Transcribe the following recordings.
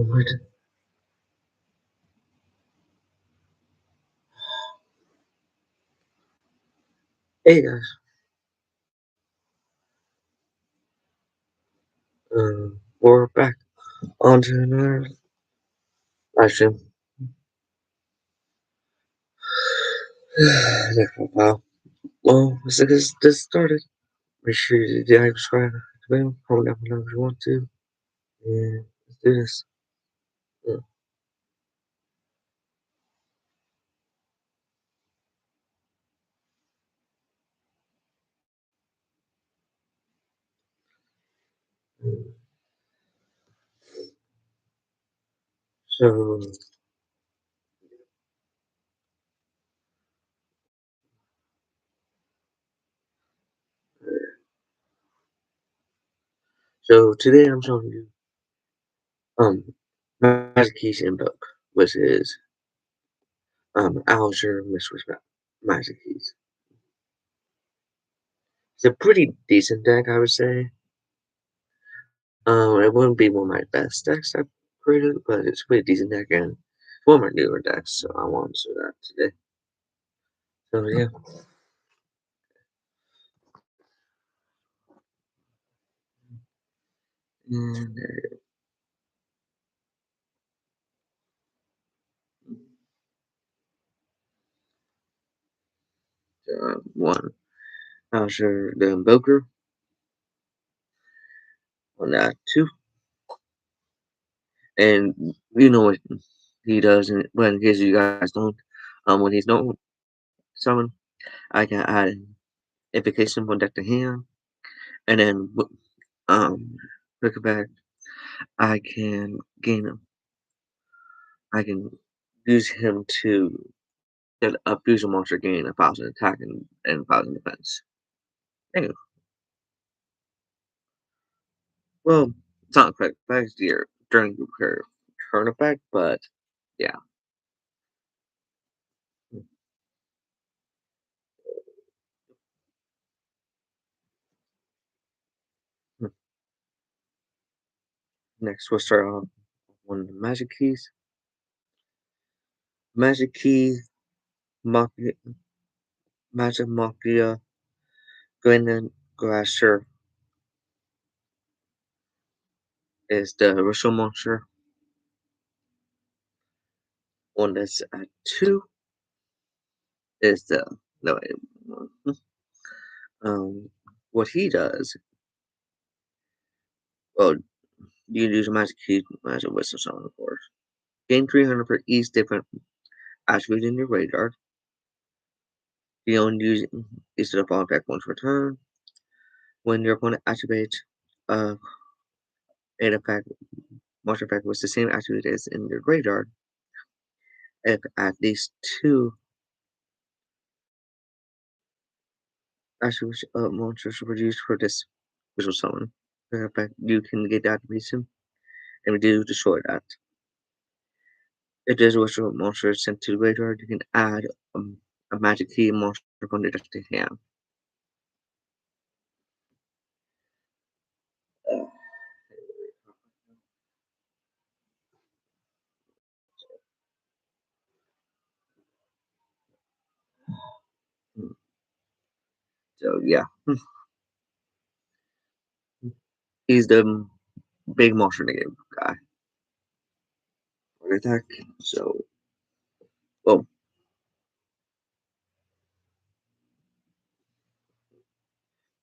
What? Hey guys, we're back onto another live stream. There for a while. Well, let's get this started. Make sure you like, subscribe, comment down below if you want to. And let's do this. Mm. So, so today I'm showing you Magikey's Invoked, which is Azure mixed with Magikey's. It's a pretty decent deck, I would say. It wouldn't be one of my best decks I've created, but it's a pretty decent deck and one of my newer decks, so I wanted to show that today. So yeah. And one, Azure the Invoker. On that two, and you know what he does, and well, in case you guys don't, when he's not summon, I can add an invocation from deck to hand, and then look it back, I can gain him. I can use him to get a fusion monster gain 1,000 attack and 1,000 defense. Anyway, well, it's not quite next year during her turn effect, but yeah. Next, we'll start off one of the magic keys. Magic key, Magic Mafia, Glennon Grasher is the original monster. One that's at 2 is the no wait, what he does, well, you use a magic key as a whistle song, of course. Gain 300 for each different attribute in your radar. You only use each of the fall back once per turn. When your opponent activates uh, an effect, monster effect with the same attribute as in your radar, if at least 2 attributes of monsters are produced for this visual summon, effect, you can get the activation and do destroy that. If there's a virtual monster sent to the graveyard, you can add a magic key monster from the deck to hand. So yeah, he's the big monster in the game guy for the attack. So, well,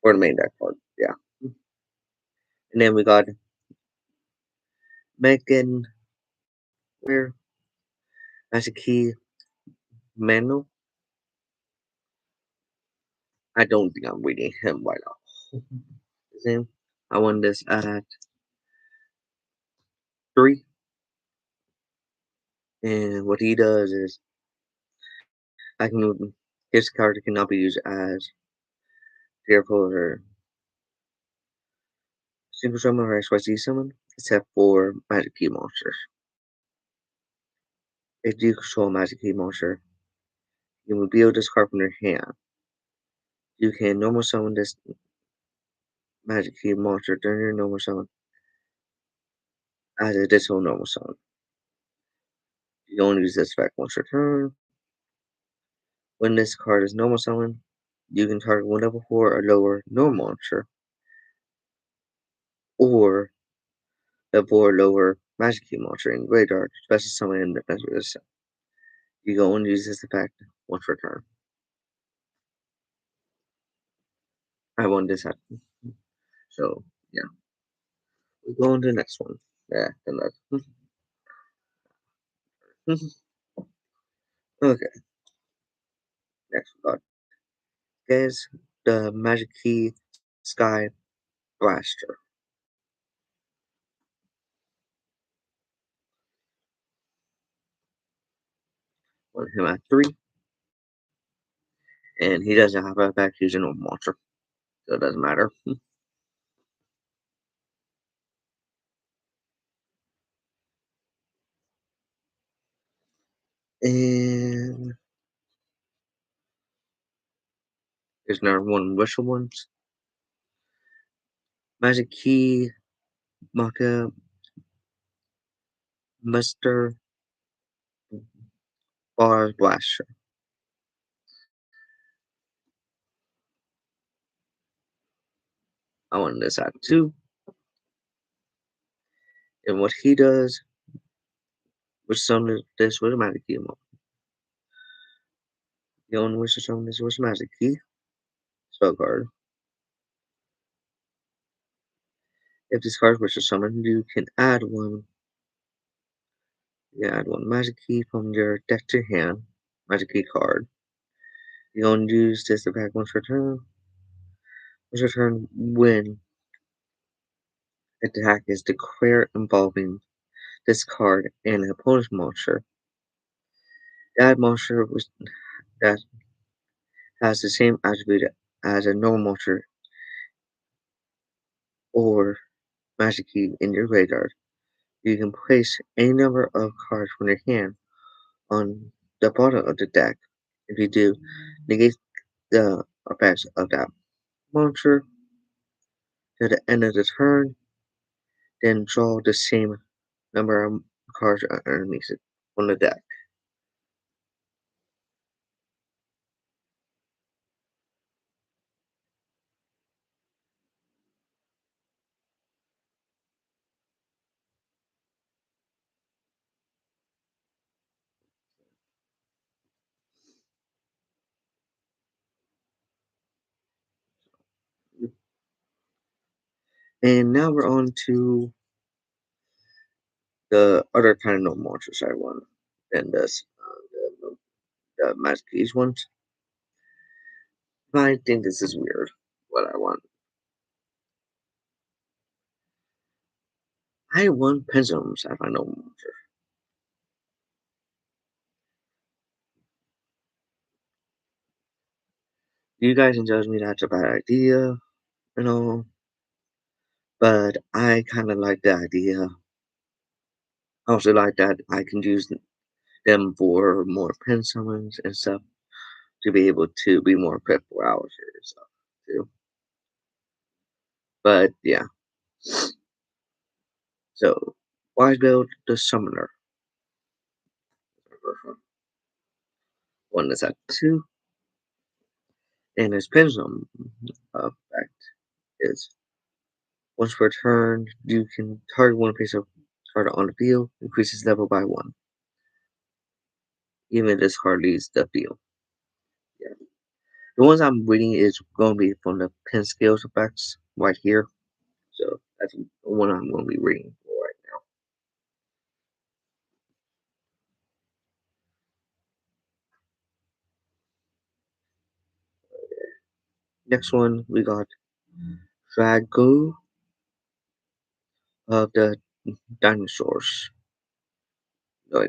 for the main deck part, yeah. And then we got Megan, where magic key Manual. I don't think I'm reading him right now. His name. I want this at 3. And what he does is I can move his card cannot be used as fearful or super summon or XYZ summon, except for magic key monsters. If you control a magic key monster, you reveal this card from your hand. You can normal summon this magic key monster during your normal summon. as a additional normal summon. You only use this effect once per turn. When this card is normal summon, you can target one level 4 or lower normal monster, or level or lower Magikey monster in graveyard, special summon and defense resistance. You can only use this effect once per turn. I won this hat. So yeah, we go on to the next one. Yeah, and that. Okay, next we got is the Magikey Sky Blaster. Want him at 3, and he doesn't have a back using a monster, so it doesn't matter. And there's another one whistle ones. Magikey Maka Mr. Bar Blaster. I want this at 2. And what he does, which summon this with a Magikey emote. The only wish to summon this was Magikey spell card. If this card was to summon, you can add one. You add one Magikey from your deck to hand. Magikey card. You don't use this attack once per turn. Once per turn, when attack is declared involving this card and an opponent's monster. That monster that has the same attribute as a normal monster or Magikey in your graveyard. You can place any number of cards from your hand on the bottom of the deck. If you do, negate the effects of that monster to the end of the turn, then draw the same number of cards underneath it on the deck. And now we're on to the other kind of no monsters I want than this, the Magikey's ones. I think this is weird. What I want. I want Pendulums as my no monster. You guys can judge me that's a bad idea, you know, but I kind of like the idea. I also like that I can use them for more pen summons and stuff to be able to be more equipped for hours and stuff too. But yeah, so wise build the summoner. One is at 2, and his pendulum effect is once per turn you can target one piece of card on the field, increases level by 1. Even if this card leaves the field. Yeah. The ones I'm reading is going to be from the pen skills effects right here. So that's the one I'm going to be reading for right now. Next one we got Drago of the dinosaurs. No,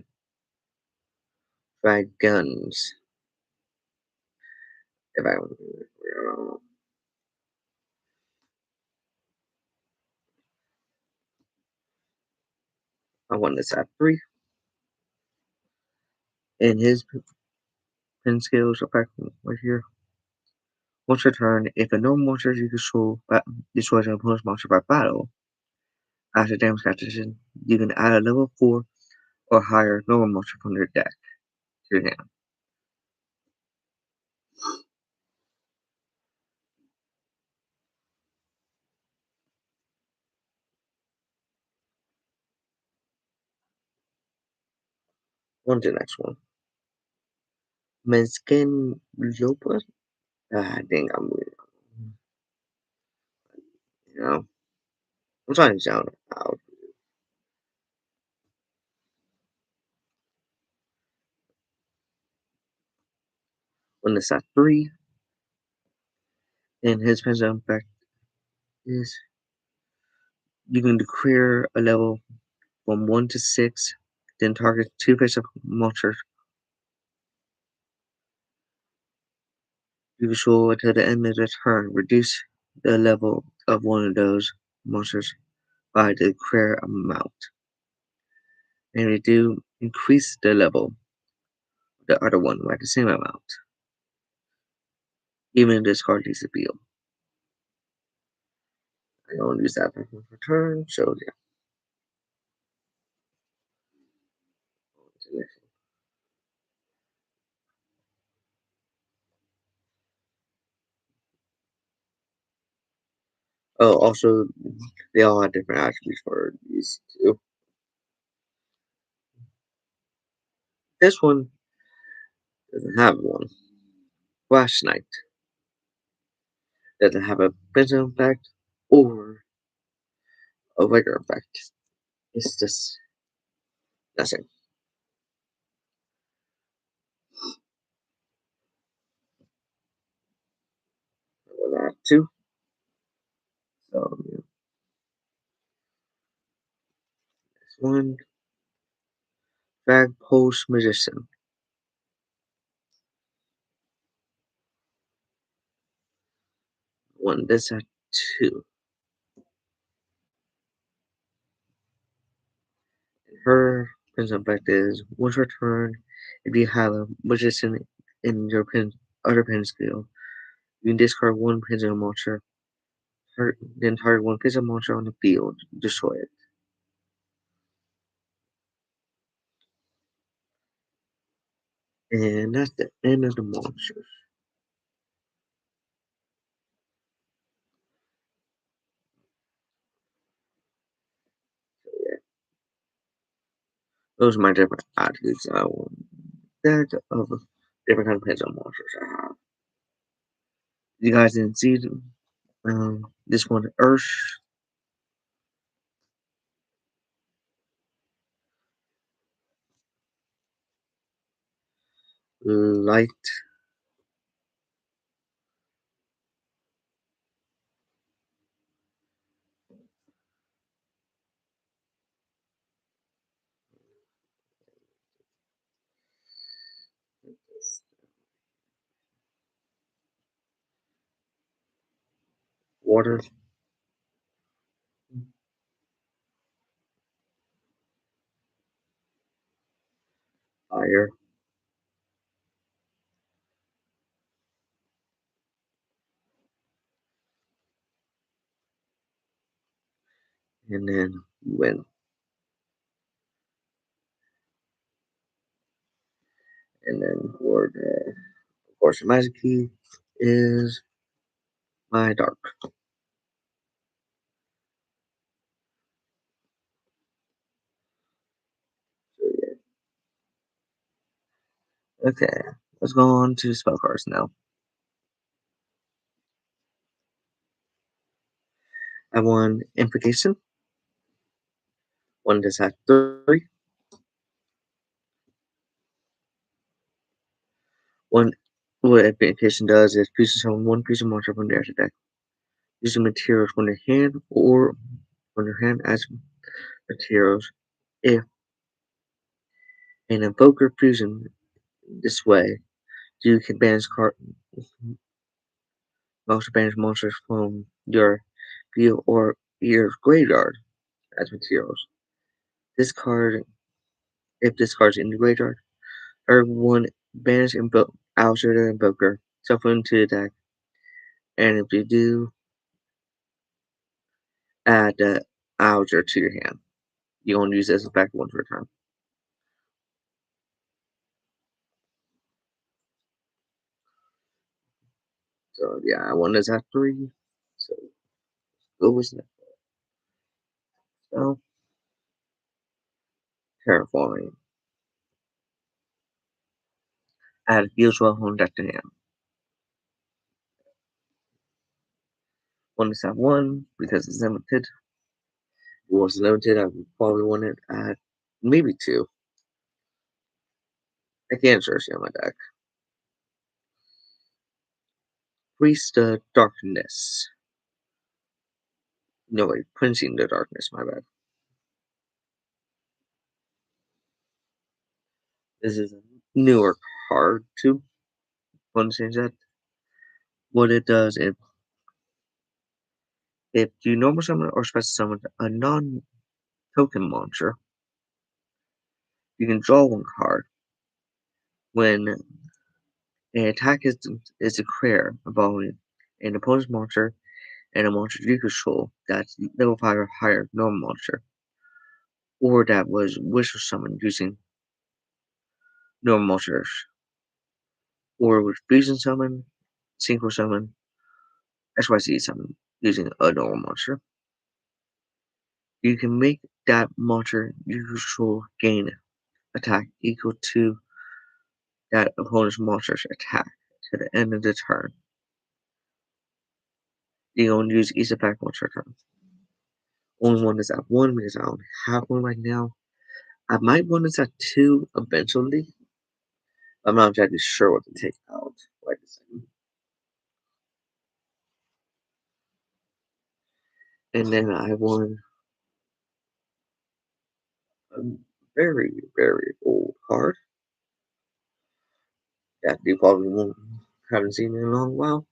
dragons. If I want this at 3. And his pen skills effect right here. Once per turn, if a normal monster you control destroys an opponent's monster by battle, After damage calculation, you can add a level 4 or higher normal monster from your deck to your hand. On to the next one. Mezquin Lopa? Ah, dang, you know, I'm trying to sound out. When it's at 3, and his pension effect is you can declare a level from 1 to 6, then target 2 face-up monsters you control until the end of the turn. Reduce the level of one of those monsters by the declared amount, and we do increase the level of the other one by the same amount, even if this card needs to be. I don't use that for turn, so yeah. Oh, also, they all have different attributes for these too. This one doesn't have one. Flash Knight doesn't have a Benzo effect or a Vigor effect. It's just nothing. With that too. So yeah. This one, Bag Post Magician. One this at 2. Her Benzo effect is once per turn, if you have a magician in your other pen skill, you can discard one Benzo monster. Then target one Benzo monster on the field, destroy it. And that's the end of the monsters. So yeah, those are my different attributes I want. That of different kind of pencil monsters I have. You guys didn't see them. This one, Earth, Light, Water, Fire, and then Wind. And then for the, of course, the Magikey is my Dark. So yeah. Okay, let's go on to spell cards now. I won Implication. One that's at 3. One, what Implication does is pieces on one piece of monster from the extra deck. Using materials from your hand or from your hand as materials. If an invoker fusion this way, you can banish monsters from your field or your graveyard as materials. This card, if this card is in the graveyard, earn one banish outside the invoker, shuffle into the deck, and if you do, add Alger to your hand. You're gonna use this as back one for a turn. So yeah, one is at 3. So go with that. So terraforming. Add usual on deck to hand. One is at 1 because it's limited. If it was limited, I would probably want it at maybe 2. I can't search on my deck. Priest of Darkness. No, wait, Princeing the Darkness, my bad. This is a newer card too. One change that. What it does, if you normal summon or special summon a non-token monster, you can draw one card. When an attack is declared involving an opponent's monster and a monster you control that's level 5 or higher normal monster, or that was wishful summoned using normal monsters, or with fusion summon, synchro summon, XYZ summon using a normal monster, you can make that monster you control gain attack equal to that opponent's monster's attack to the end of the turn. You only use each attack once per turn. Only one is at 1 because I only have one right now. I might want this at 2 eventually. I'm not exactly sure what to take out. Wait a second. And then I won a very, very old card that you probably haven't seen in a long while.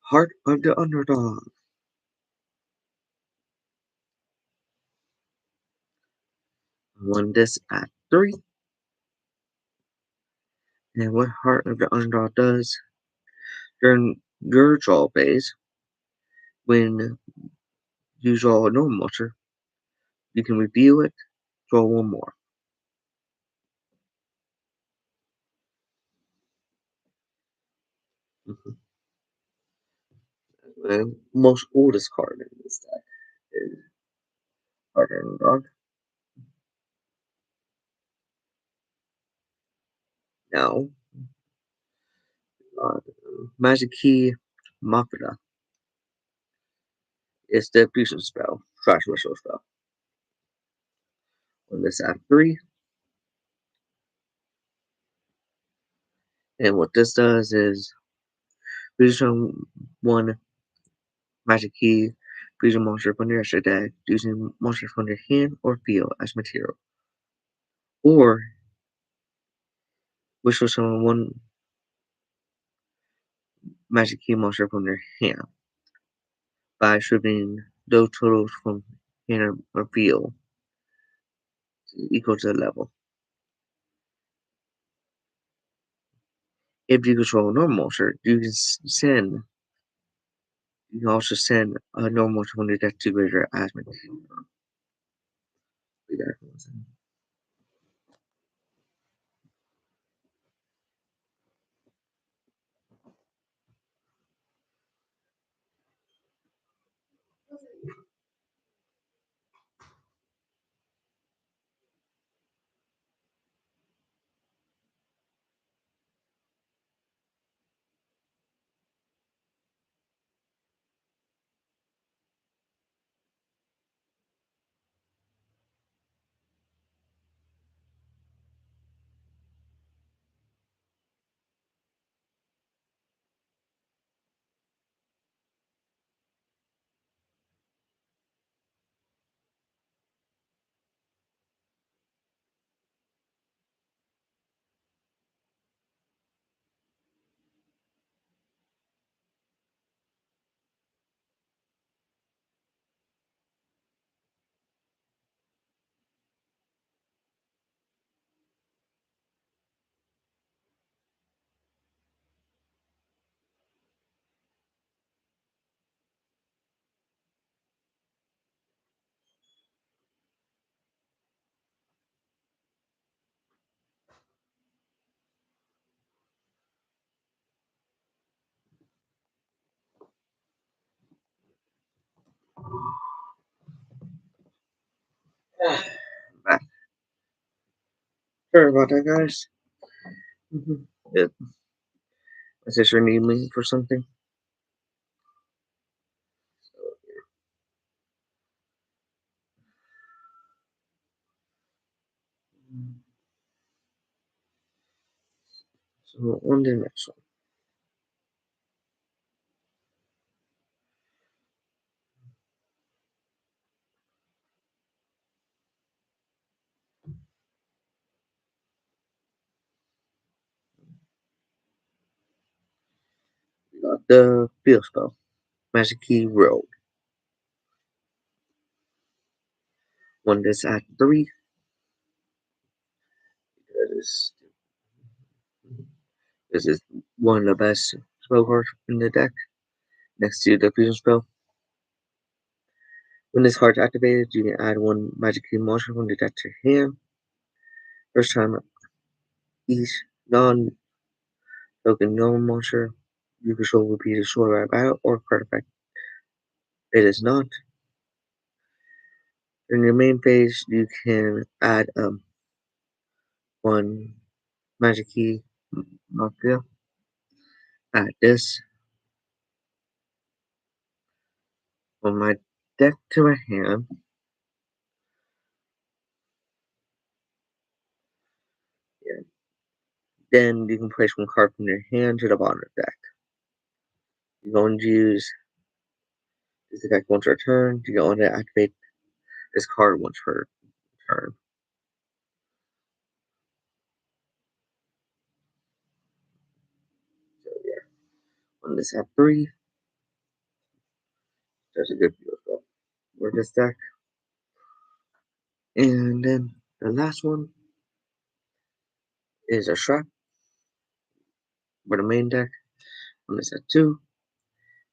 Heart of the Underdog. I won this at 3. And what Heart of the Underdog does during your draw phase, when you draw a normal monster, you can reveal it, draw one more. Mhm. The most oldest card in this deck is Heart of the Underdog. Now, uh, Magikey Invoked is the fusion spell, trash whistle spell. On this at 3, and what this does is fusion one Magikey fusion monster from your extra deck using monsters from your hand or field as material. Or whistle summon one Magikey monster from your hand by stripping those totals from hand or field equal to the level. If you control a normal monster, you can send. You can also send a normal monster from your deck to greater as material. Back. Sorry about that, guys. Yeah, my sister need me for something. So on the next one. We got the field spell. Magikey Road. One that's at 3. That is, this is one of the best spell cards in the deck. Next to the fusion spell. When this card is activated, you can add one Magikey monster from the deck to your hand. First time each non-token no monster you control will be destroyed by battle or card effect. It is not. In your main phase, you can add one Magikey Mafia. Add this from my deck to my hand. Yeah. Then you can place one card from your hand to the bottom of the deck. You're going to use this effect once per turn. You're going to activate this card once per turn. So yeah, on this at 3, that's a good deal for this deck. And then the last one is a trap for the main deck. On this at 2,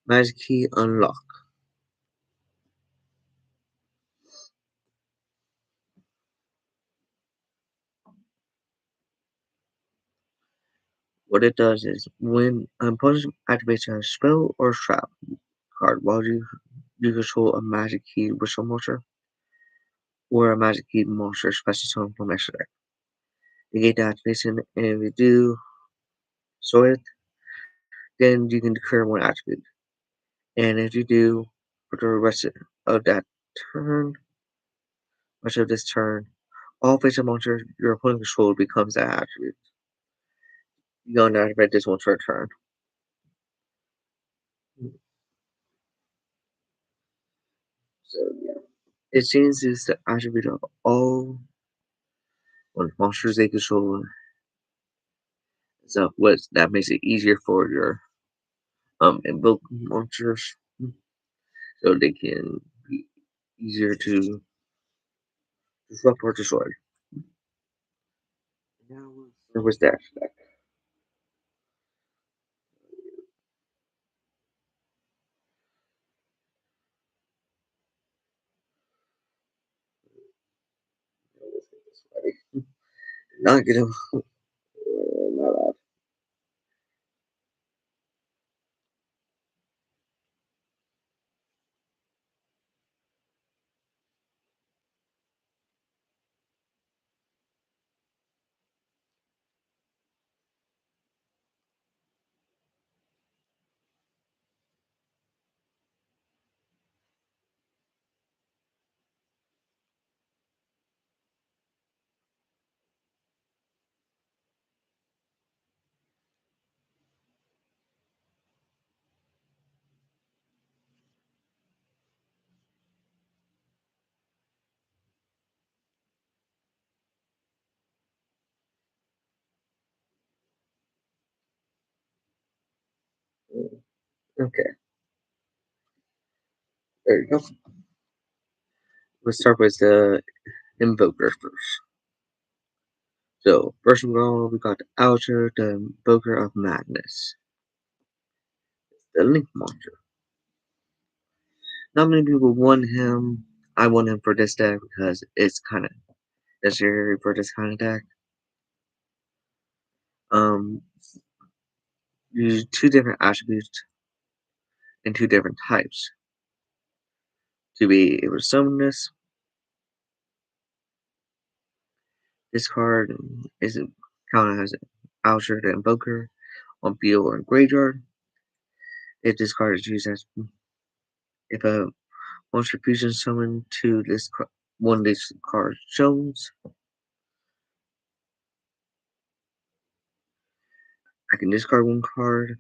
Magikey Unlock. What it does is when an opponent activates a spell or trap card while you control a Magikey Whistle monster or a Magikey monster special summon from extra deck. Negate the activation, and if you do so it, then you can declare one attribute. And if you do, for the of that turn, rest of this turn, all face-up monsters your opponent controls becomes that attribute. You don't activate this one for a turn. So yeah. It changes the attribute of all monsters they control. So what that makes it easier for your invoke monsters so they can be easier to disrupt or destroy. Now there was that. Not get him. My bad. Okay, there you go. Let's start with the invoker first. So first of all, we got Alger, the invoker of madness, the link monster. Not many people want him. I want him for this deck because it's kind of necessary for this kind of deck. Um, use 2 different attributes and 2 different types to be able to summon this. This card is counted as Alter the Invoker on field or in graveyard. If this card is used as if a monster fusion summon to this one of these cards shows, I can discard one card.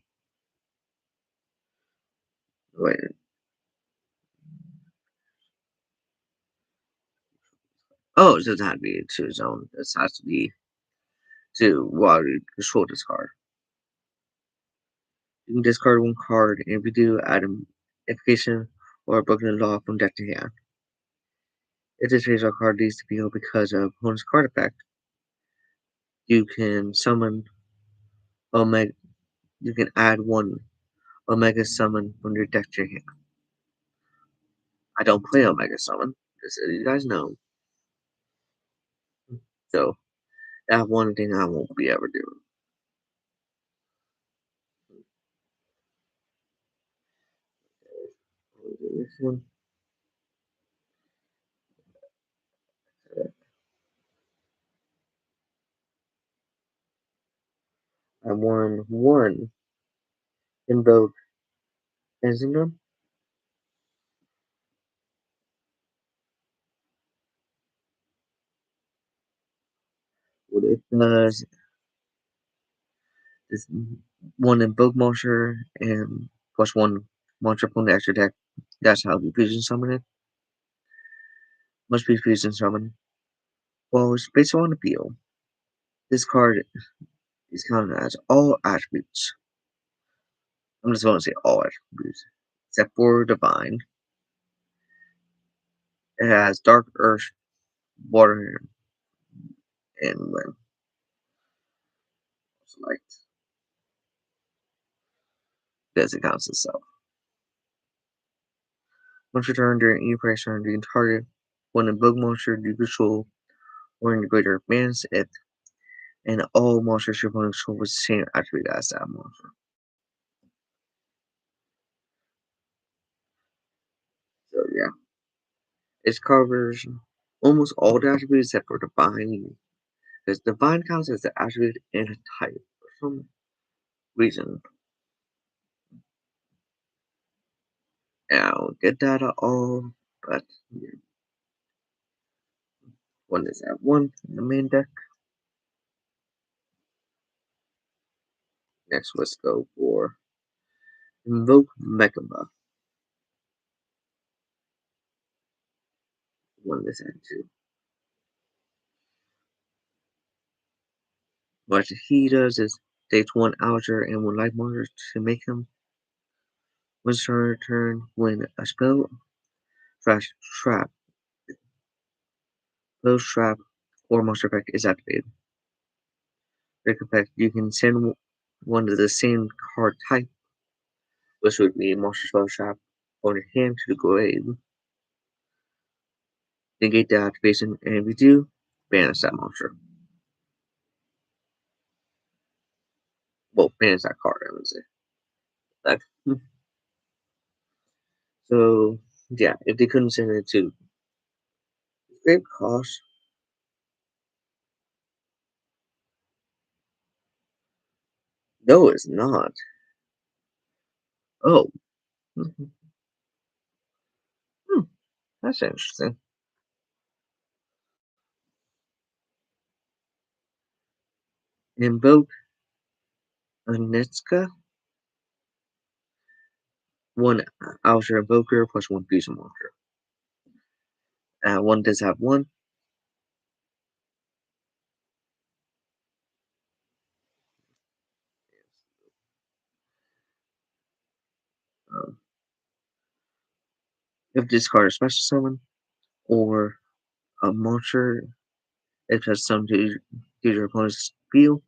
Wait. Oh, it doesn't have to be to his own. This has to be to while you control this card. You can discard one card, and if you do, add an invocation or a broken law from deck to hand. If this face card needs to be held because of opponent's card effect, you can summon Omega. You can add one Omega summon from your deck to your hand. I don't play Omega summon, just so you guys know. So that's one thing I won't be ever doing. This one. I won one Invoke Enzyme. What it does is one Invoke monster and plus one monster from the extra deck. That's how you fusion summon it. Must be fusion summon. Well, it's based on the appeal. This card is counted as all attributes. I'm just going to say all attributes, except for Divine. It has Dark Earth, Water, and Wind. Like, because it counts itself. Once your turn during any press turn, you can target one Invoke monster you control or in greater advance it, and all monsters your opponent control with the same attribute as that monster. So yeah, it covers almost all the attributes except for Divine, because Divine counts as the attribute and a type for some reason. And I don't get that at all, but yeah. One is at one in the main deck. Next, let's go for Invoke Megaba. One is at two. What he does is takes one Outer and one Life Monster to make him once turn when a trash, trap, spell trap, or monster effect is activated. Break effect, you can send one of the same card type, which would be monster spell trap, on your hand to the grave. Negate the activation, and if you do, banish that monster. Well, banish that card, I would say. Like, so, yeah, if they couldn't send it to Grave Cost, no, it's not. Oh, hmm, that's interesting. Invoke Anetska, one Outer Invoker plus one Fusion Monster. One does have one. Um, if this card is special summon, or a monster, if it has some to your opponent's field,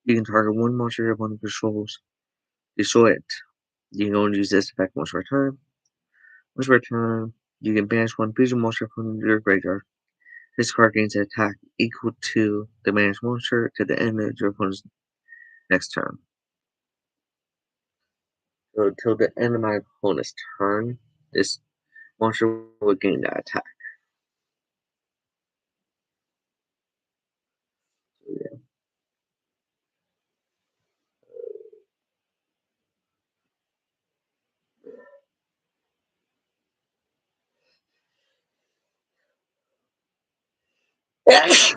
you can target one monster your opponent controls, destroy it. You can only use this effect once per turn. Once per turn, you can banish one fusion monster from your graveyard. This card gains an attack equal to the banished monster to the end of your opponent's next turn. So till the end of my opponent's turn, this monster will gain that attack. Allergies.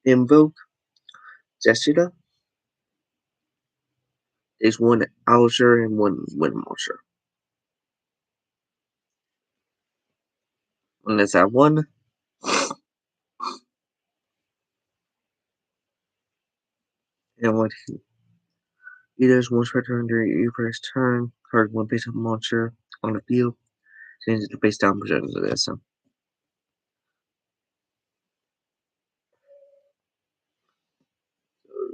Invoke Jessica. There's one Alger and one Windmosher. And that's that one. And what he does once per turn during your first turn, card one base up monster on the field, change it to face down positions of this. So,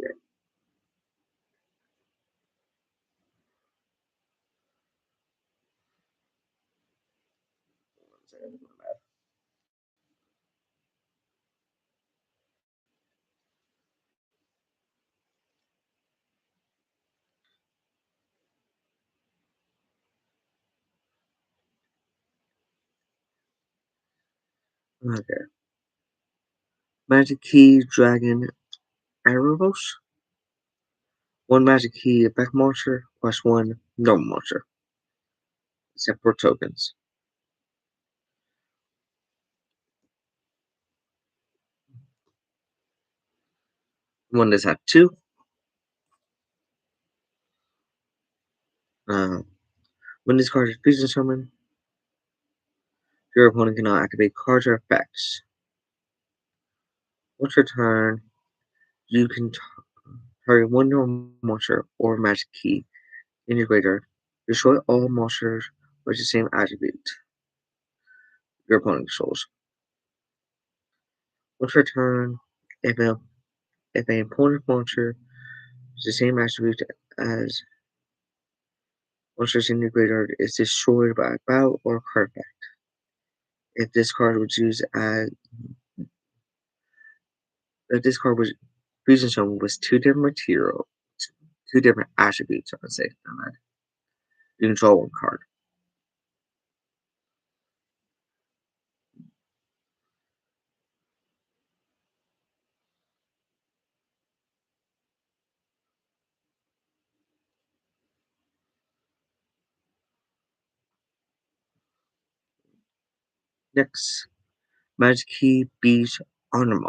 yeah. Okay. Magikey Dragon Arrows. One Magikey effect monster plus one normal monster. Except for tokens. One that's at two. When this card is fusion summoned, your opponent cannot activate cards or effects. Once your turn, you can target one normal monster or Magikey in your graveyard. Destroy all monsters with the same attribute your opponent controls. Once your turn, if a if an opponent monster is the same attribute as monsters in your graveyard is destroyed by a battle or card effect. If this card was used as if this card was fusion summoned with two different attributes, I would say. You can draw one card. Next, Magikey Beach Honor.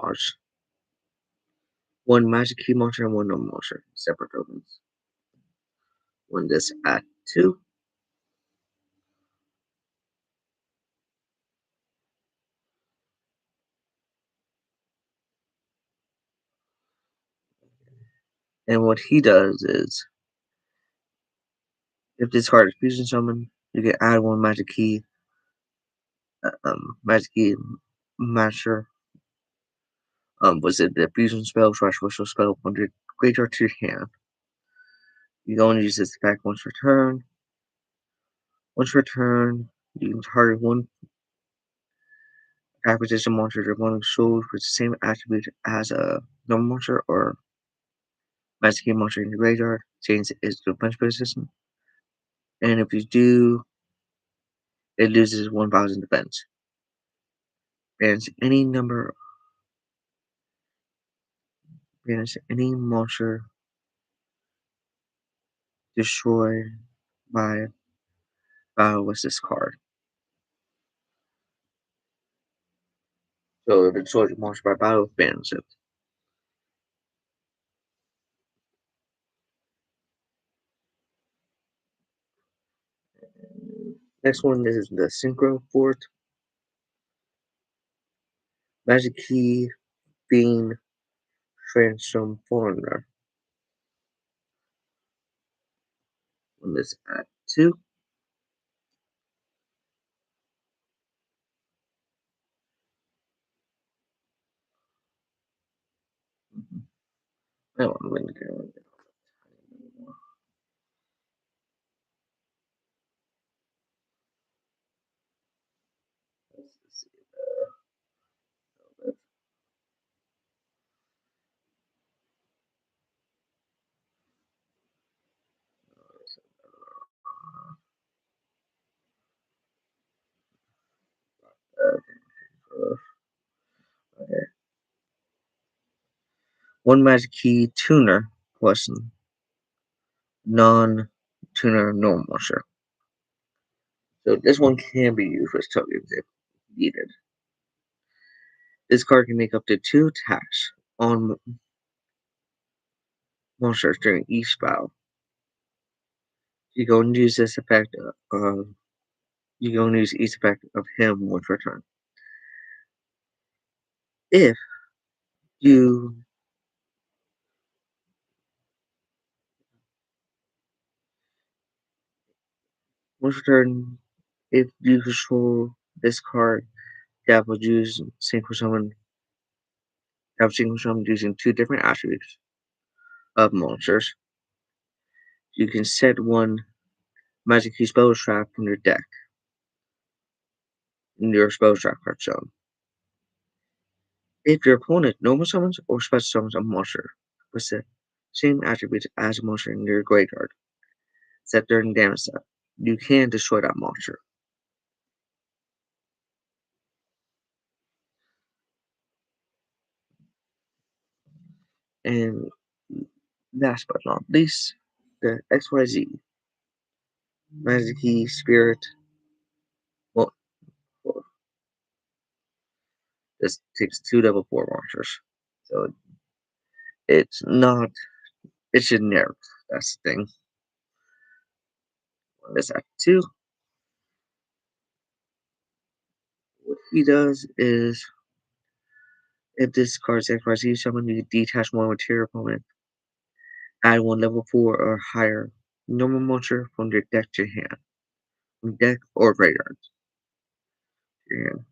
One Magikey monster and one normal monster. Separate tokens. One this at two. And what he does is, if this card is fusion summoned, you can add one Magikey Master. Was it the fusion spell / whistle spell from your graveyard to your hand? You can only use this effect once per turn. Once per turn, you can target one acquisition monster your opponent controls with the same attribute as a normal monster or Magikey monster in your graveyard. Change its defense position. And if you do, it loses 1,000 defense. Bans any monster destroyed by battle with this card. So if it destroys a monster by battle, it bans it. Next one is the Synchro Fort. Magikey Being Transform Foreigner. One is at two. I don't want to win. Let's see. Okay. One Magikey tuner plus non-tuner normal monster. So this one can be used with tokens if needed. This card can make up to 2 attacks on monsters during each battle. You go and use this effect you go and use each effect of him once per turn. If you once per turn, if you control this card that was used single summon using 2 different attributes of monsters, you can set one Magic Key spell trap from your deck in your spell trap card zone. If your opponent normal summons or special summons a monster with the same attributes as a monster in your graveyard, set during damage step, you can destroy that monster. And last but not least, the XYZ Magic Key Spirit. Well, this takes 2 level 4 monsters. So it's not, it's generic. That's the thing. This act 2, what he does is if this card's XYZ summon, you detach one material opponent, add 1 level 4 or higher normal monster from your deck to hand. From deck or graveyard to hand.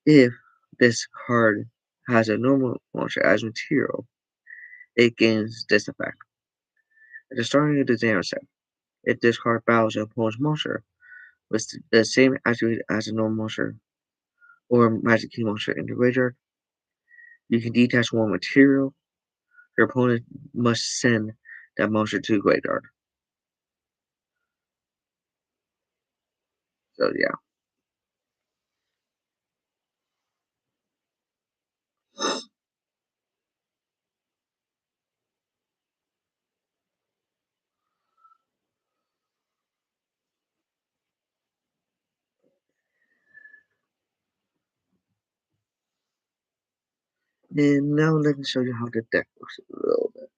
If this card has a normal monster as material, it gains this effect. At the starting of the damage step, if this card battles an opponent's monster with the same attribute as a normal monster or Magic Key monster in the graveyard, you can detach 1 material. Your opponent must send that monster to the graveyard. So yeah. And now let me show you how the deck works a little bit.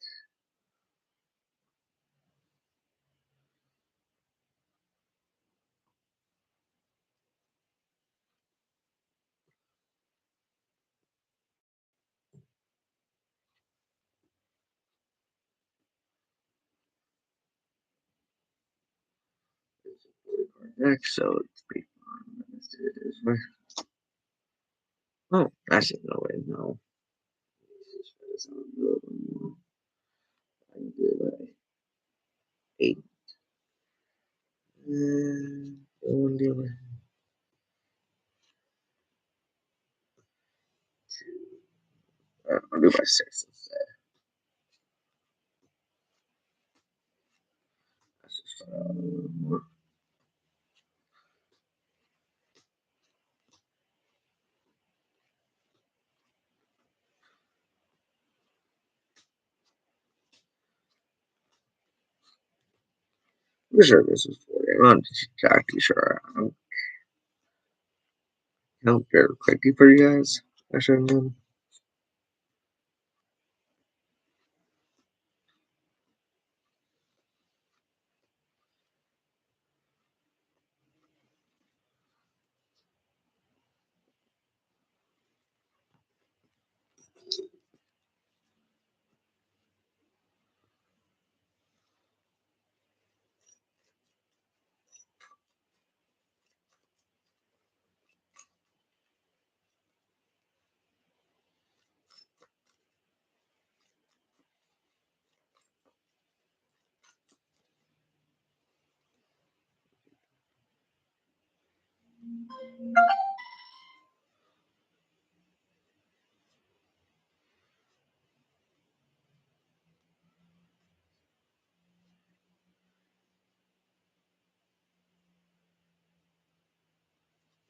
It's a 40 card deck, so it's pretty fun. Let's do it this way. Oh, actually, no way, no. Let's just try this out a little bit more. I can do it by 8. And one deal with 2. I'll do by 6 instead. Let's just try out a little more. I'm sure this is 40. I'm not exactly sure. I'll count very quickly for you guys. I should have known.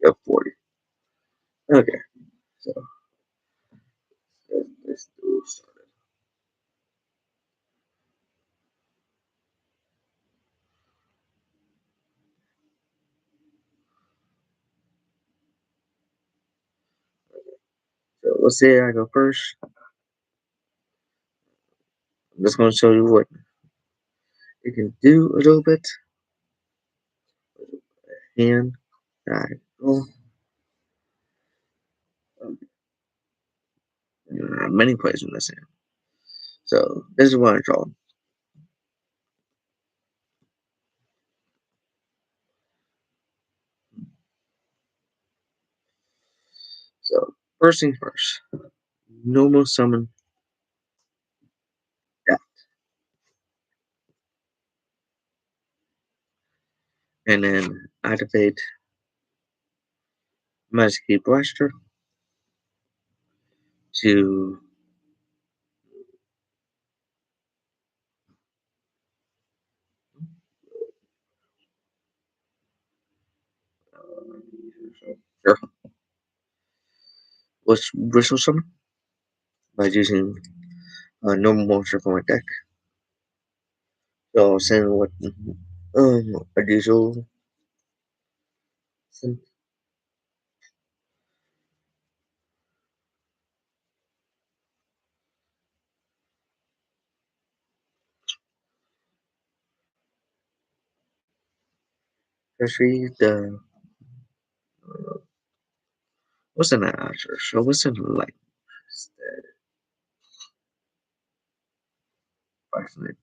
You have 40. Okay, so let's do started. So let's say I go first. I'm just going to show you what you can do a little bit. And I go many plays in this hand. So this is what I draw. So first thing first, normal summon that, and then activate Magikey Blaster to sure, let's whistle summon by using a normal monster from my deck. So I'll send what a diesel especially the what's an answer? So what's in light instead? Fascinating.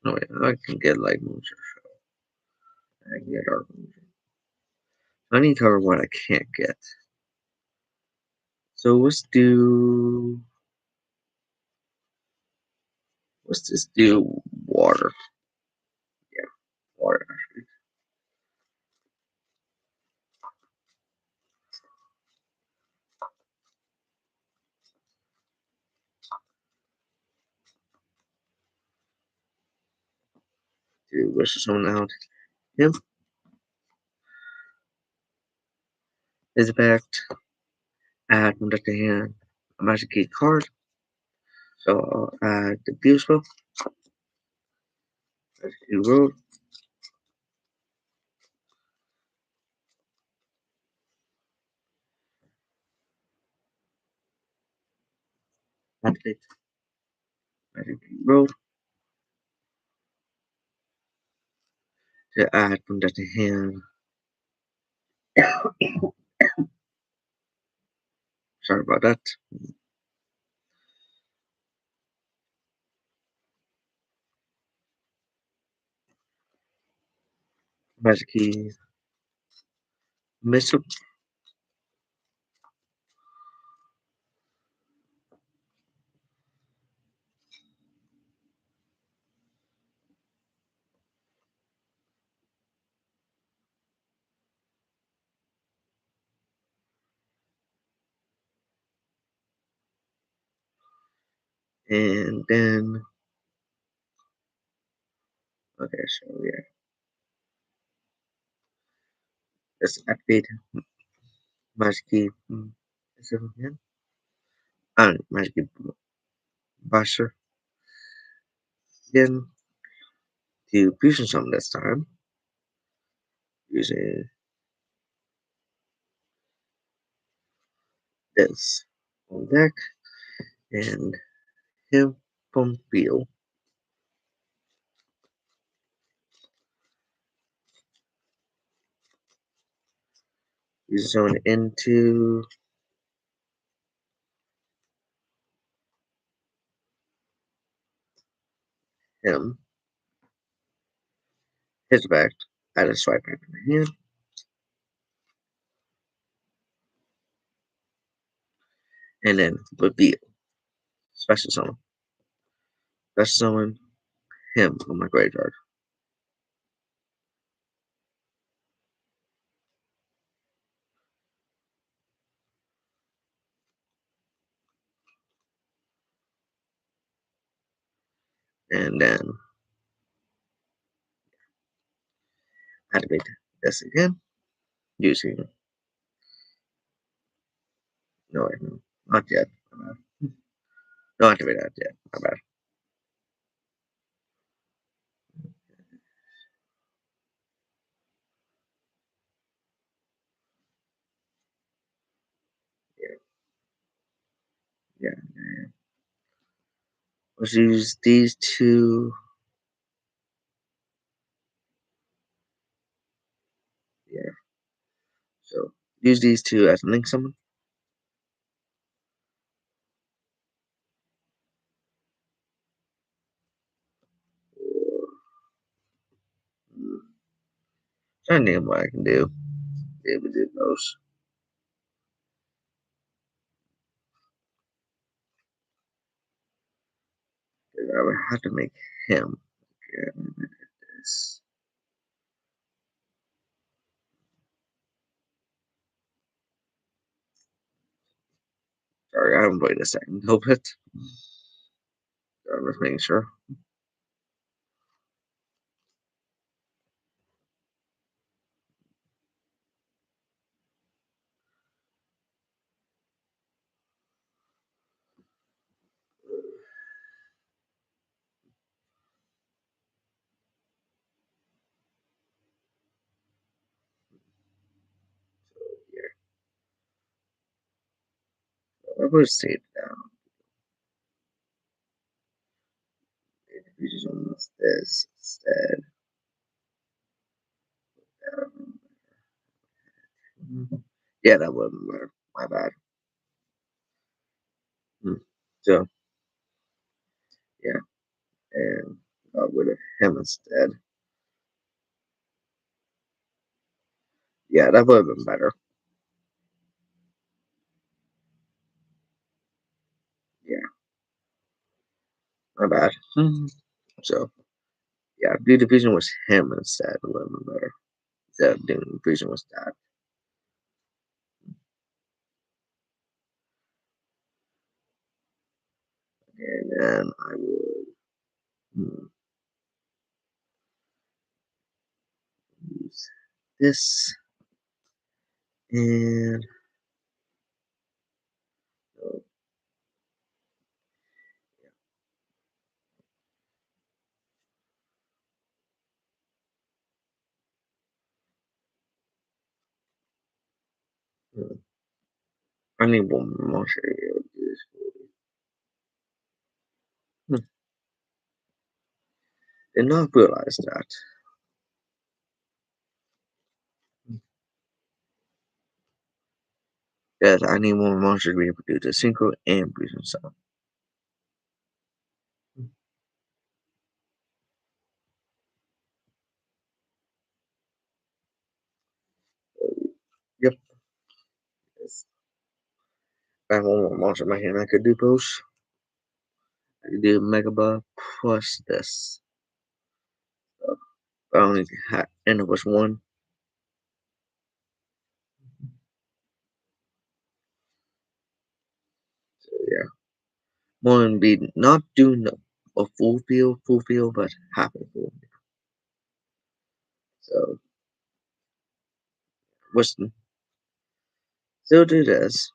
No wait, I can get light monster. I can get dark monster. I need to cover what I can't get. So let's just do water. Yeah, water actually. Do wish someone out. Him is back. Add one deck to hand. A magic key card. So I'll add the beautiful. Magic key road. Activate magic key road to add one deck to hand. Sorry about that. Magic key missile. And then okay, so yeah. Let's activate magic key. Is it again? Magic key Basher again to fusion summon this time using this on deck and him from field. Use summon into him, his back, add a swipe back in the hand, and then reveal. Special summon. Special summon him on my graveyard. And then activate this again using no, not yet. Not activate that yet. My bad. Yeah, yeah, yeah. Let's use these two. Yeah. So use these two as a link summon. Trying to think what I can do. Be able to do those. I would have to make him. Okay, this. Sorry, I haven't played a second of it. I'm just making sure. So yeah, I'm going to save it down. We just almost this instead. Yeah, that wasn't better. My bad. Hmm. So yeah, and got rid of him instead. Yeah, that would have been better. Yeah, my bad. So yeah, Beauty Vision was him instead. It would have been better. Instead of doing Vision was that. And then I would use this and uh, uh, I need one more shade to do this. Hmm. Did not realize that. Yes, I need more monsters to be able to do the synchro and fusion sound. Yep. Yes. If I have one more monster in my hand, I could do both. I could do Mega Buff plus this. So I only end up with one. So yeah. One be not doing a full field, but half a full. So what's still do this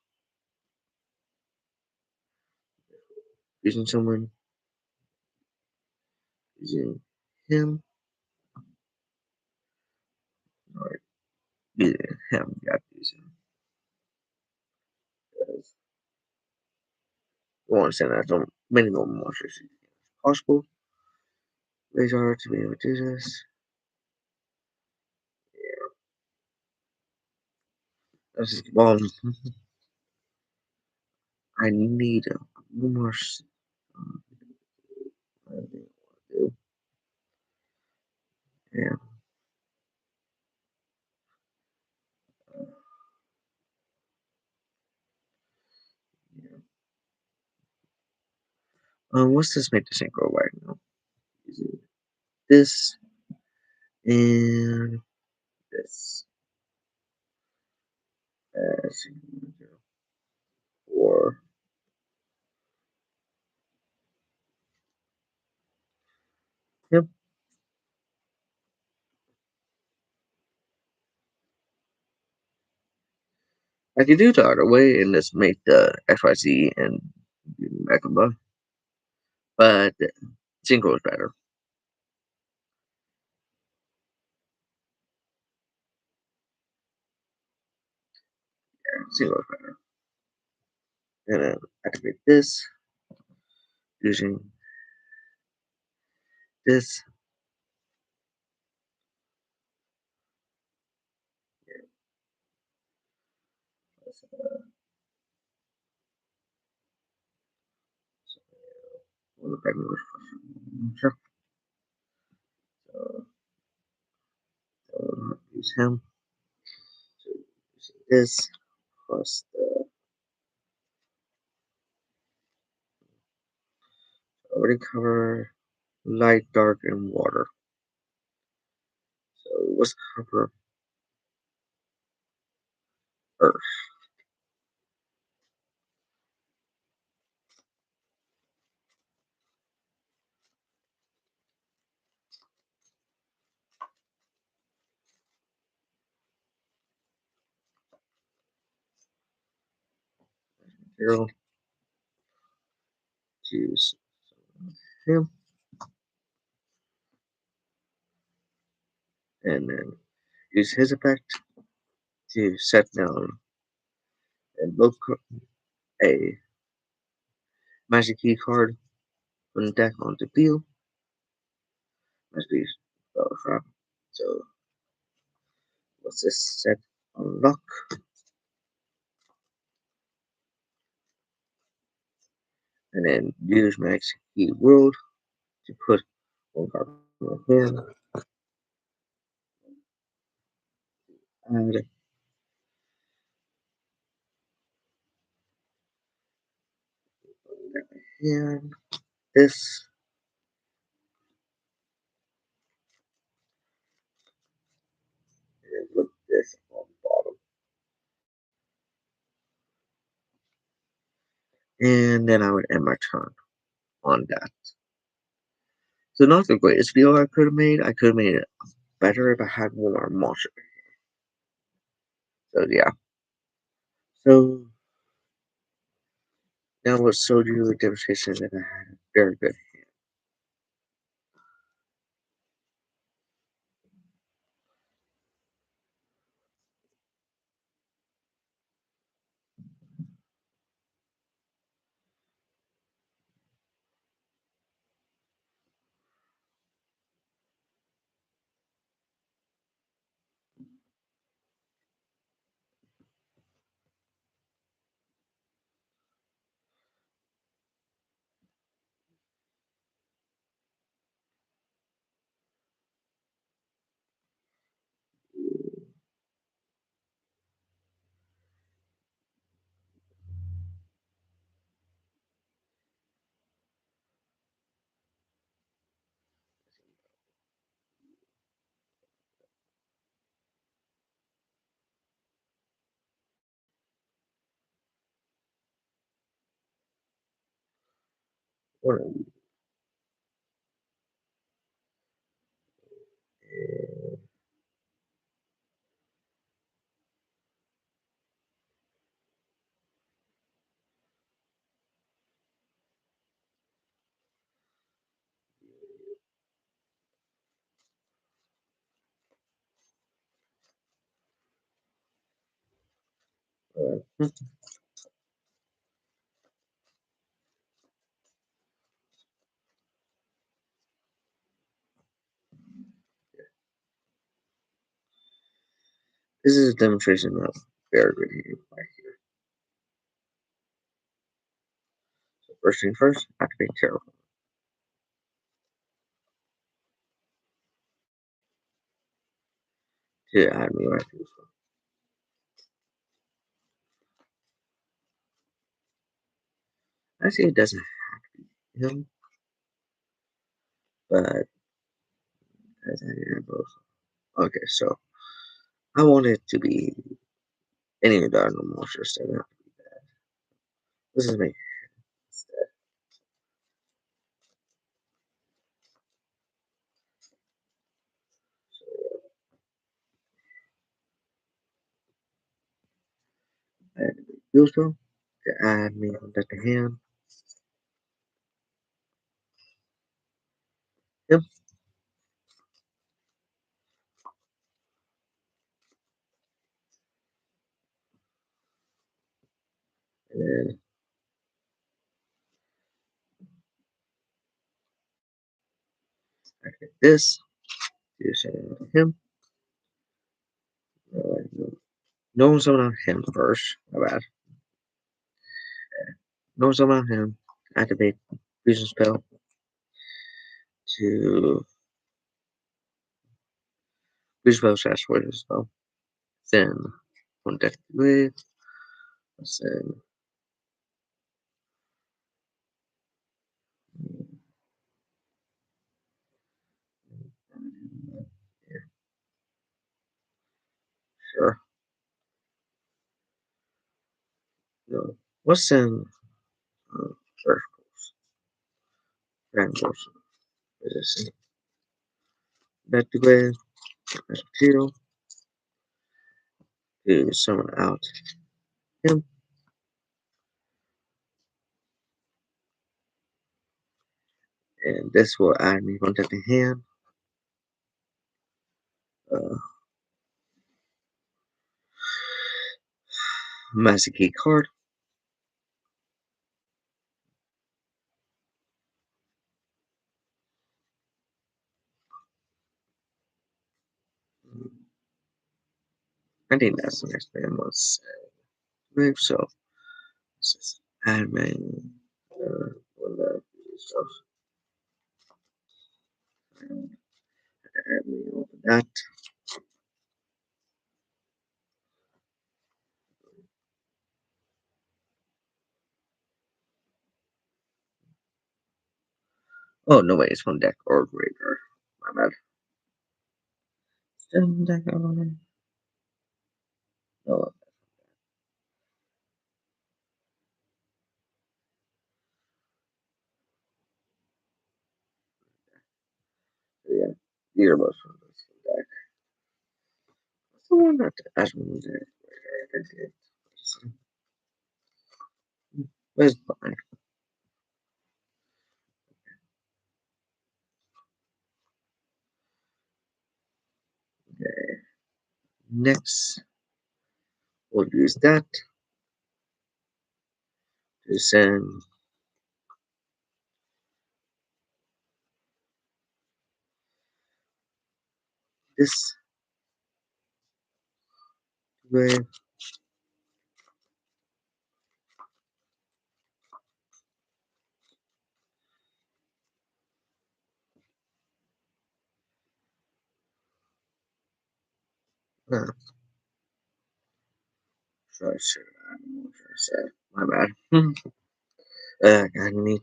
using someone using him or using him. Got using because we want to send out as many more monsters as possible. These are to be able to do this. This is well, I need one more. I think I do. Yeah. Yeah. What's this make the synchro right now? Using this and this as or yep. I could do the other way and just make the XYZ and Magma, but single is better. Yeah, single is better. And then activate this using this. Sure. Use him. So using this plus the already cover light, dark, and water. So let's cover Earth. Zero. Use him, and then use his effect to set down and look a Magikey card from the deck onto field. Must be spell trap. So what's this set unlock? And then use Magikey World to put one card in my hand. Add hand. This and put this on the bottom. And then I would end my turn on that. So not the greatest video I could have made. I could have made it better if I had one more monster. So yeah. So now let's show you a demonstration that I had a very good one. This is a demonstration of very good here right here. So first thing first, activate Terra to add me right to this one. Actually, it doesn't have to be him, but as I hear both. Okay, so I want it to be any of the other monsters that have to be bad. This is me instead. So Useful to add me contact the hand. Yep. And then I get this. Do something on him. No one's on him first. My bad. No one's on him. Activate fusion spell to fusion spell slash poison spell. Then contact with. Then yeah, sure. No. What's in circles? Triangles. Is this back to with material to summon out him, and this will add me contacting hand. Uh, Magikey card. I think that's the next thing I must move. So this is admin. All that stuff. And admin open that. Oh no, wait, it's one deck or graveyard. My bad. Still deck on. No, yeah, either of us from this deck. What's the one that admin deck? Where's mine? Okay. Next, we'll use that to send this way. Uh, sorry, sure, I don't know what I said. My bad. I need.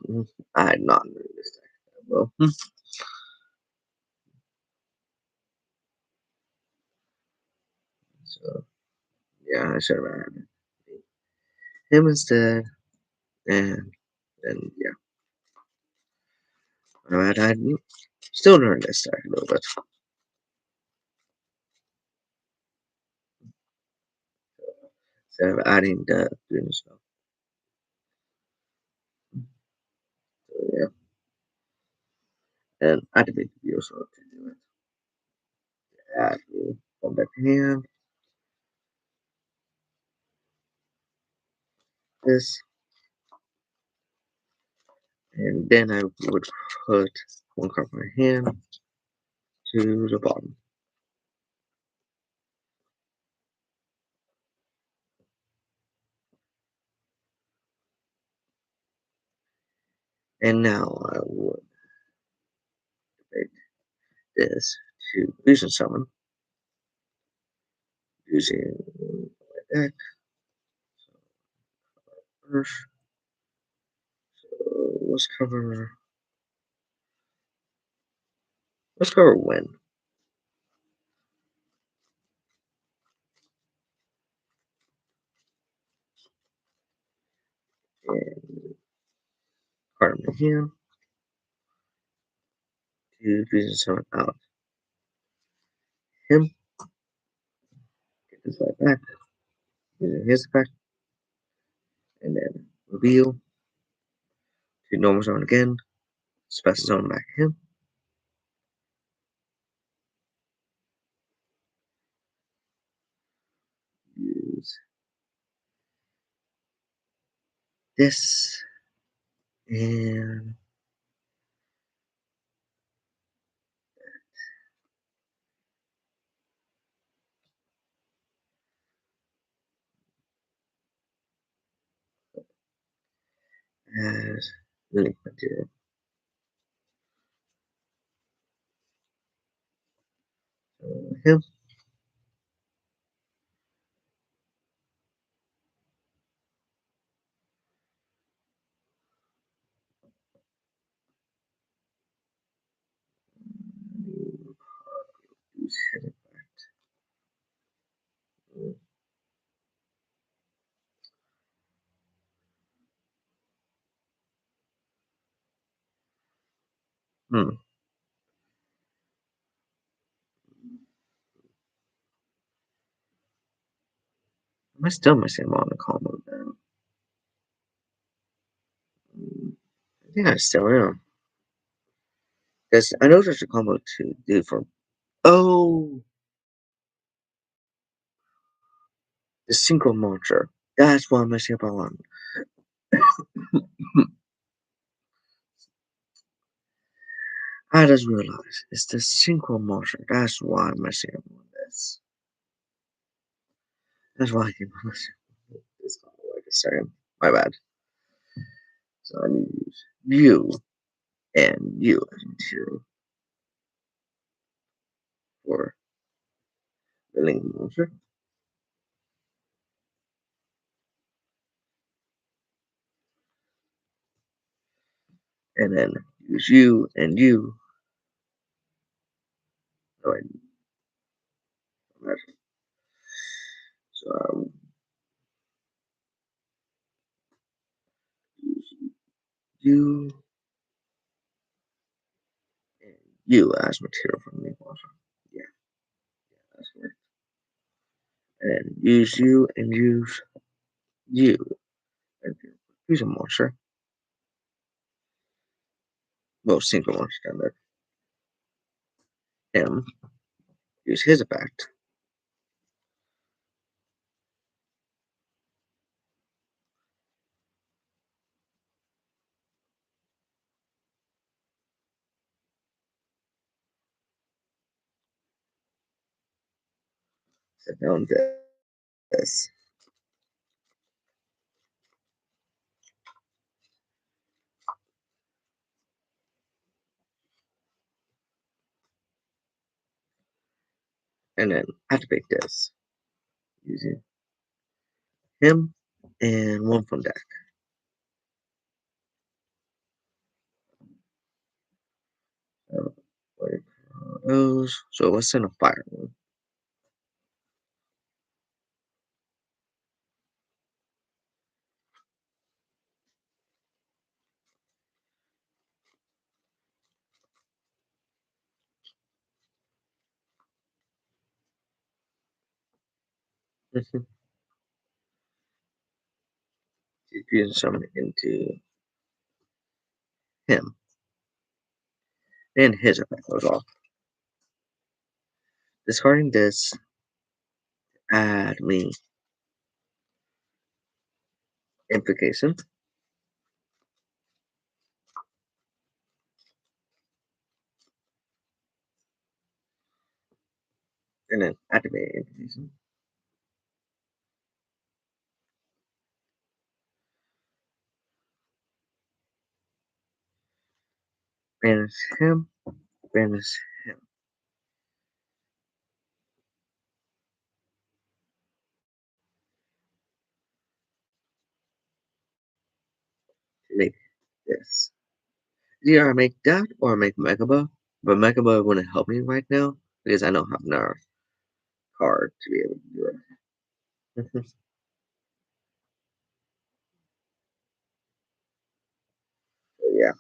I had not knew this deck that well. So yeah, I should have added him instead, and then yeah, my bad. I still learned this deck a little bit. Instead of adding the doing stuff. So yeah, and activate the view so to do it. Add me come back to hand. This, and then I would put one card from my hand to the bottom. And now I would make this to fusion summon using my deck first. So let's cover when. And card in my hand to fusion summon out him. Get this right back using his effect. and then reveal to normal zone again, special zone back him, use this, and as link material. So him, use his effect. Hmm. Am I still missing one on the combo though? I think I still am. Because I know there's a combo to do for. Oh, the synchro launcher. That's what I'm missing up on. I just realized it's the synchro launcher. That's why I'm messing up on this. That's why I keep messing up this combo. Wait a second. My bad. So I need to use you and you as material for the link launcher. And then use you and you. No, I imagine. So use you and you as material for the link launcher. Yeah, that's correct. And use you and use you. And use a launcher. Well, synchro launcher down there. Him. Use his effect. Set down this. And then activate this. Using him and one from deck. So, wait for those. So let's send a fire one. Diffusion summon into him. Then his effect goes off. Discarding this, add me implication, and then activate implication. Banish him, banish him. To make this. Either I make that or I make Megaba, but Megaba wouldn't help me right now because I don't have enough card to be able to do it. So yeah.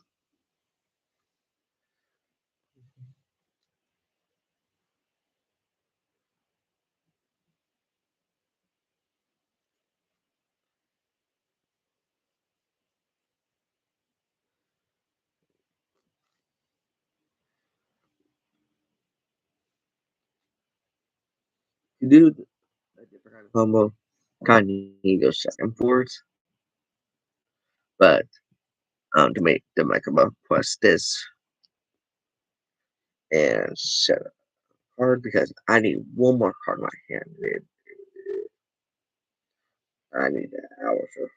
To do a different kind of combo, kind of need those second boards, but to make the Microbuff plus this and set up a card because I need one more card in my hand. I need that hour. So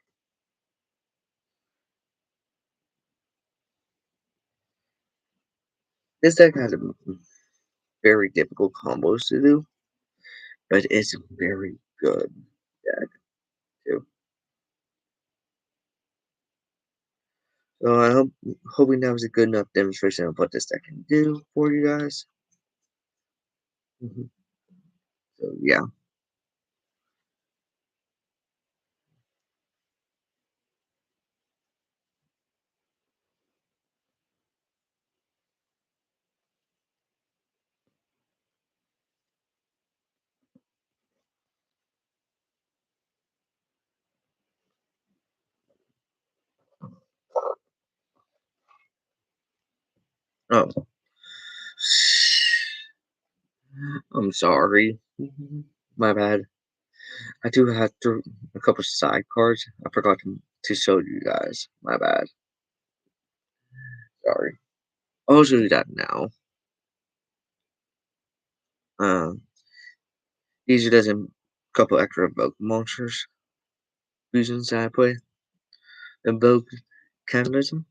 this deck has a very difficult combos to do, but it's very good deck too. So I hope hoping that was a good enough demonstration of what this deck can do for you guys. So yeah. Oh, I'm sorry. My bad. I do have a couple side cards. I forgot to show you guys. My bad. Sorry. I'll show you that now. These are does a couple extra evoke monsters. Fusions that I play. Invoke Cannibalism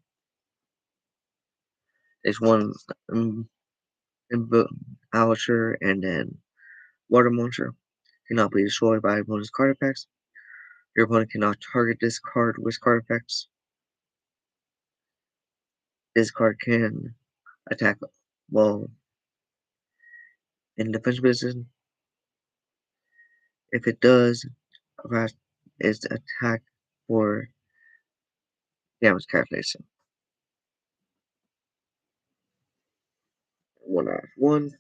is one invoke Alistair and then Water Monster cannot be destroyed by opponent's card effects. Your opponent cannot target this card with card effects. This card can attack while in defense position. If it does, is attack for damage calculation. One out of one.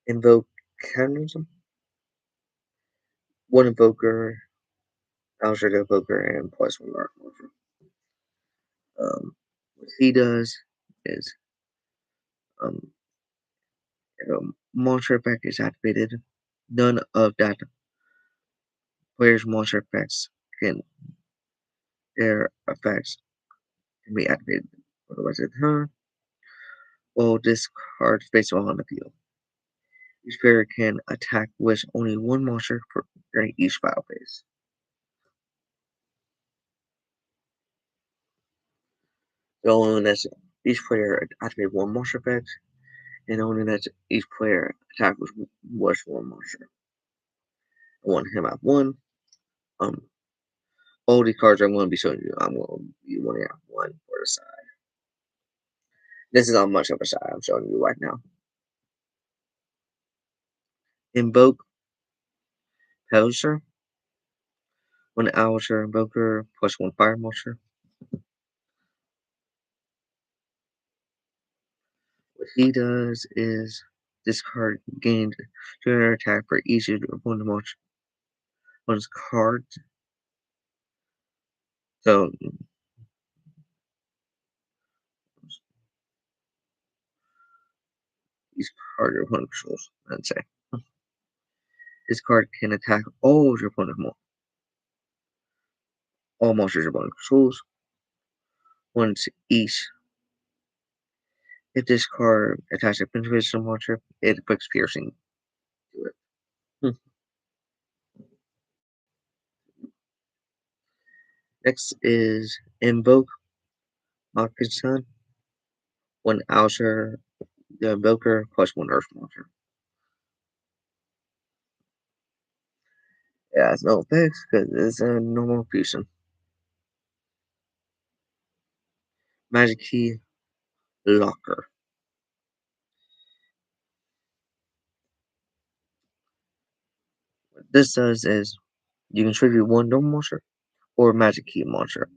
Invoke Cannibalism. One Invoker, Alistair the Invoker, and plus one Dark Monster. What he does is um, if a monster effect is activated, none of that player's monster effects can their effects can be activated for the rest of the turn. While this card face on the field. Each player can attack with only one monster during each battle phase. The only lets each player activate one monster effect, and only lets each player attack with one monster. I want him at one. Um, all these cards I'm going to be showing you, I'm going to be one at one for the side. This is how much of a side I'm showing you right now. Invoke Pelser. One Alistair Invoker plus one Fire Monster. What he does is this card gains 200 attack for each of your opponent's cards. So each card your opponent controls, I'd say. This card can attack all of your all monsters your opponent controls once each. If this card attacks a penetration monster, it affects piercing to it. Next is Invoke Magikey. One Alsher the Invoker plus one Earth monster. Yeah, it's no effects because it's a normal fusion. Magikey Locker. What this does is you can trigger one normal monster or Magikey monster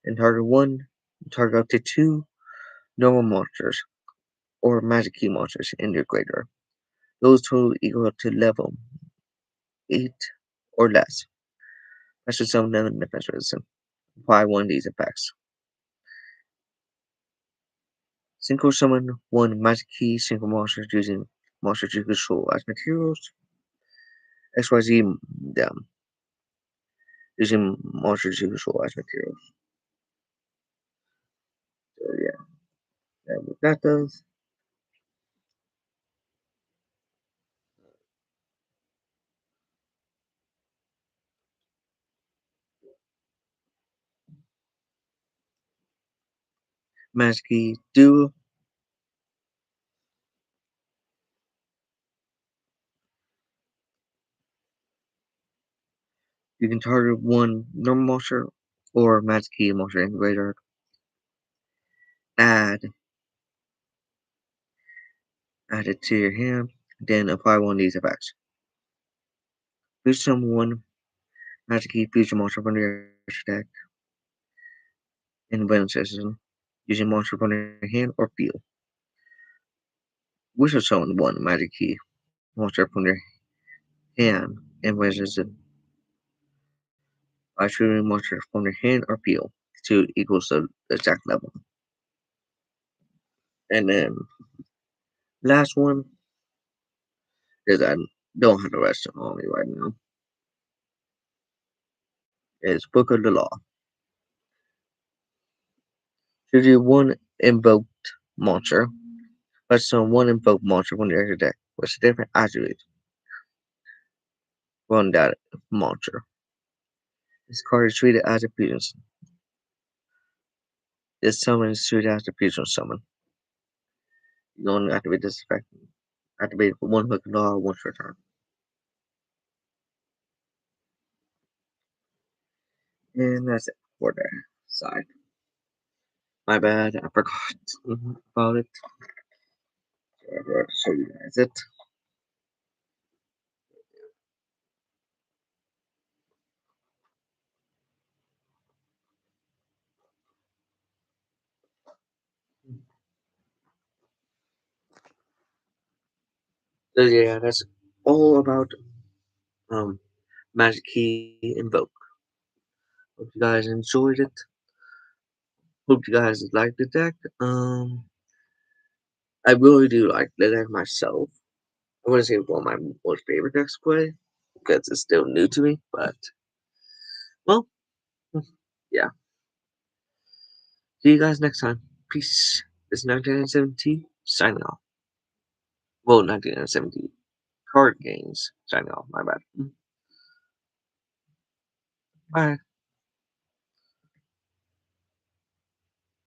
and target up to two normal monsters or Magikey monsters in your graveyard. Those total equal up to level 8 or less. Special summon them in defense resistance. Apply one of these effects. Synchro summon one Magikey synchro monster using monsters you control as materials. XYZ them using monsters you control as materials. So yeah, that's what that does. Magikey Duo. You can target one normal monster or Magikey monster in graveyard. Add it to your hand, then apply one of these effects. Boost summon one Magikey fusion monster from your deck in Venom Session using monster from your hand or field. Wizard summon one Magikey monster from your hand and Wizard by shooting monster from your hand or field to equals the exact level. And then last one is I don't have the rest on me right now. Is Book of the Law. Choose you one invoked monster. Let's summon one invoked monster from your deck with different attributes from that monster. This card is treated as a fusion. This summon is treated as a fusion summon. You don't activate this effect. Activate one hook law once per turn. And that's it for the side. My bad, I forgot about it. So I forgot to show you guys it. So yeah, that's all about um Magikey Invoke. Hope you guys enjoyed it. Hope you guys liked the deck. I really do like the deck myself. I wouldn't say it's one of my most favorite decks to play because it's still new to me, but well, yeah. See you guys next time. Peace. This is 1970 signing off. Well, 1970 card games signing off. My bad. Bye.